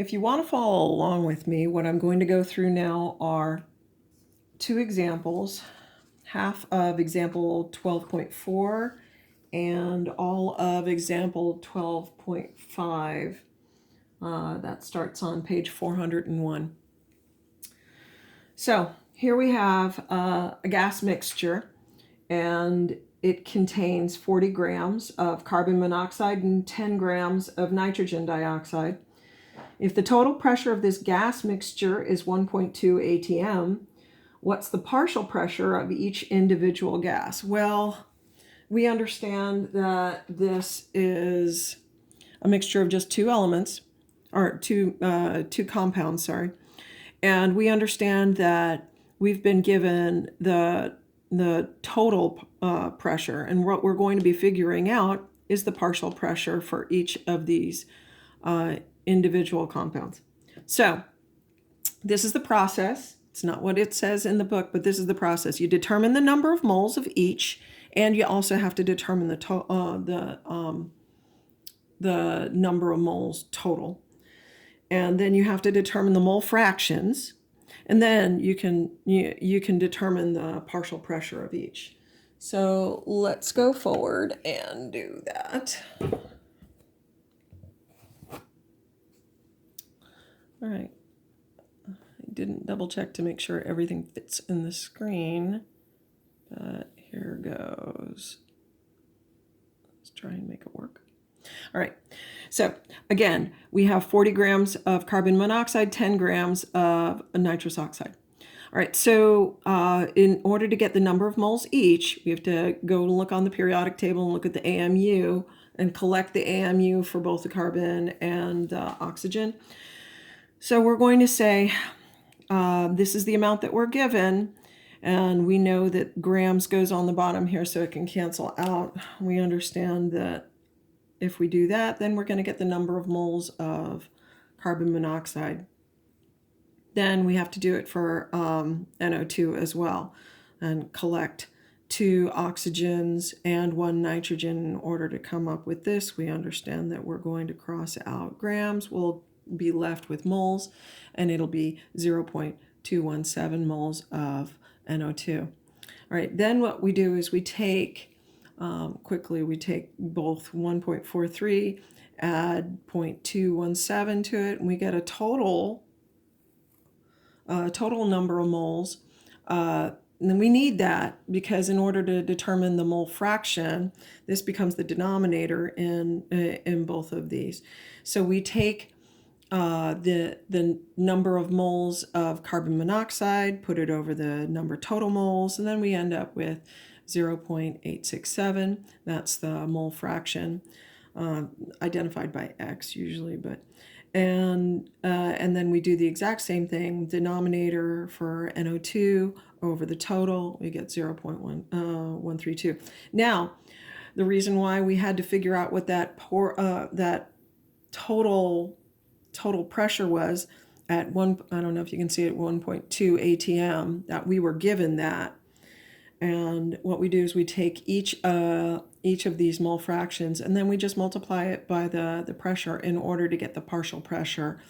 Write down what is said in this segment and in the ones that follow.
If you want to follow along with me, what I'm going to go through now are two examples, half of example 12.4 and all of example 12.5. That starts on page 401. So here we have a gas mixture, and it contains 40 grams of carbon monoxide and 10 grams of nitrogen dioxide. If the total pressure of this gas mixture is 1.2 atm, what's the partial pressure of each individual gas? Well, we understand that this is a mixture of just two elements, or two compounds, sorry. And we understand that we've been given the total pressure, and what we're going to be figuring out is the partial pressure for each of these individual compounds. So this is the process. It's not what it says in the book, but this is the process. You determine the number of moles of each, and you also have to determine the number of moles total. And then you have to determine the mole fractions, and then you can determine the partial pressure of each. So let's go forward and do that. All right. I didn't double check to make sure everything fits in the screen, but here goes. Let's try and make it work. All right. So again, we have 40 grams of carbon monoxide, 10 grams of nitrous oxide. All right, so in order to get the number of moles each, we have to go look on the periodic table and look at the AMU and collect the AMU for both the carbon and oxygen. So we're going to say this is the amount that we're given, and we know that grams goes on the bottom here so it can cancel out. We understand that if we do that, then we're going to get the number of moles of carbon monoxide. Then we have to do it for NO2 as well, and collect 2 oxygens and 1 nitrogen in order to come up with this. We understand that we're going to cross out grams. We'll be left with moles, and it'll be 0.217 moles of NO2. All right, then what we do is we take we take both 1.43, add 0.217 to it, and we get a total number of moles. And then we need that because in order to determine the mole fraction, this becomes the denominator in both of these. So we take the number of moles of carbon monoxide, put it over the number of total moles, and then we end up with 0.867. That's the mole fraction, identified by X usually, but and then we do the exact same thing, denominator for NO2 over the total, we get 0.132. Now, the reason why we had to figure out what that total pressure was at I don't know if you can see it, 1.2 atm, that we were given that. And what we do is we take each of these mole fractions, and then we just multiply it by the pressure in order to get the partial pressure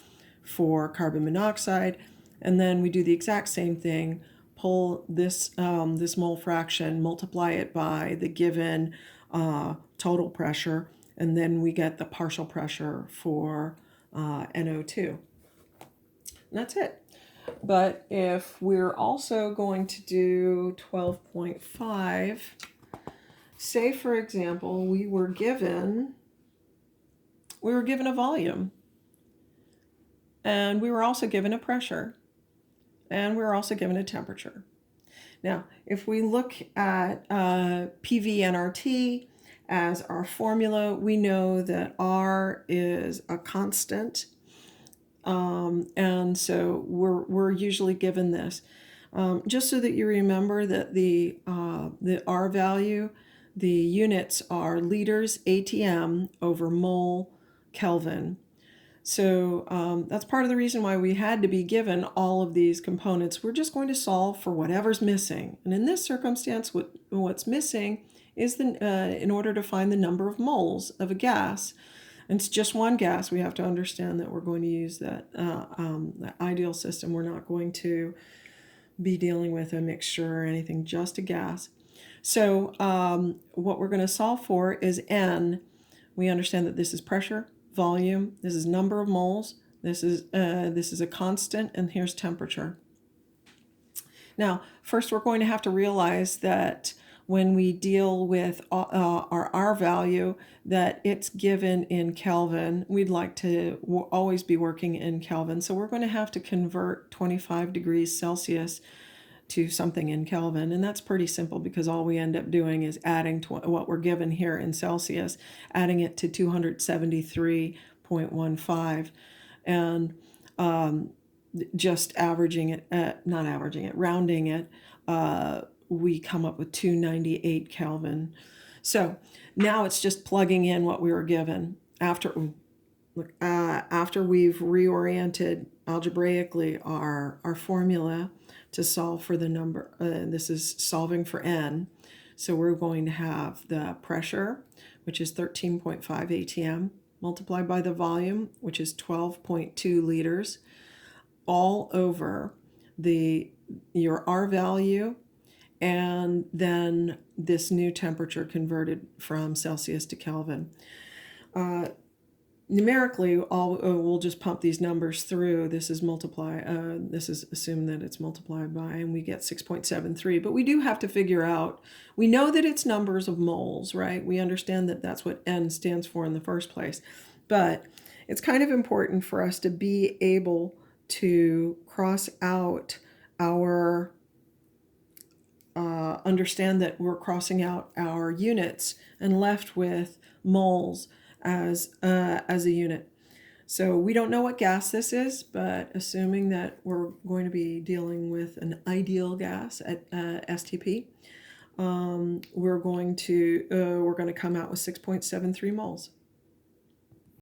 for carbon monoxide. And then we do the exact same thing, pull this mole fraction, multiply it by the given total pressure, and then we get the partial pressure for NO2. And that's it. But if we're also going to do 12.5, say for example, we were given a volume, and we were also given a pressure, and we were also given a temperature. Now, if we look at PV-nRT as our formula, we know that R is a constant. And so we're usually given this, just so that you remember that the R value, the units are liters ATM over mole Kelvin. So that's part of the reason why we had to be given all of these components. We're just going to solve for whatever's missing, and in this circumstance, what's missing is in order to find the number of moles of a gas. It's just one gas. We have to understand that we're going to use that ideal system. We're not going to be dealing with a mixture or anything, just a gas. So what we're going to solve for is N. We understand that this is pressure, volume, this is number of moles, this is a constant, and here's temperature. Now, first we're going to have to realize that when we deal with our R value, that it's given in Kelvin. We'd like to always be working in Kelvin. So we're going to have to convert 25 degrees Celsius to something in Kelvin. And that's pretty simple because all we end up doing is adding to what we're given here in Celsius, adding it to 273.15. And just averaging it, not averaging it, rounding it, we come up with 298 Kelvin. So now it's just plugging in what we were given. After we've reoriented algebraically our formula to solve for the number, this is solving for N. So we're going to have the pressure, which is 13.5 atm, multiplied by the volume, which is 12.2 liters, all over your R value, and then this new temperature converted from Celsius to Kelvin. Numerically, we'll just pump these numbers through. This is assume that it's multiplied by, and we get 6.73. But we do have to figure out, we know that it's numbers of moles, right? We understand that that's what N stands for in the first place. But it's kind of important for us to be able to cross out our understand that we're crossing out our units and left with moles as a unit. So we don't know what gas this is, but assuming that we're going to be dealing with an ideal gas at STP, we're going to come out with 6.73 moles.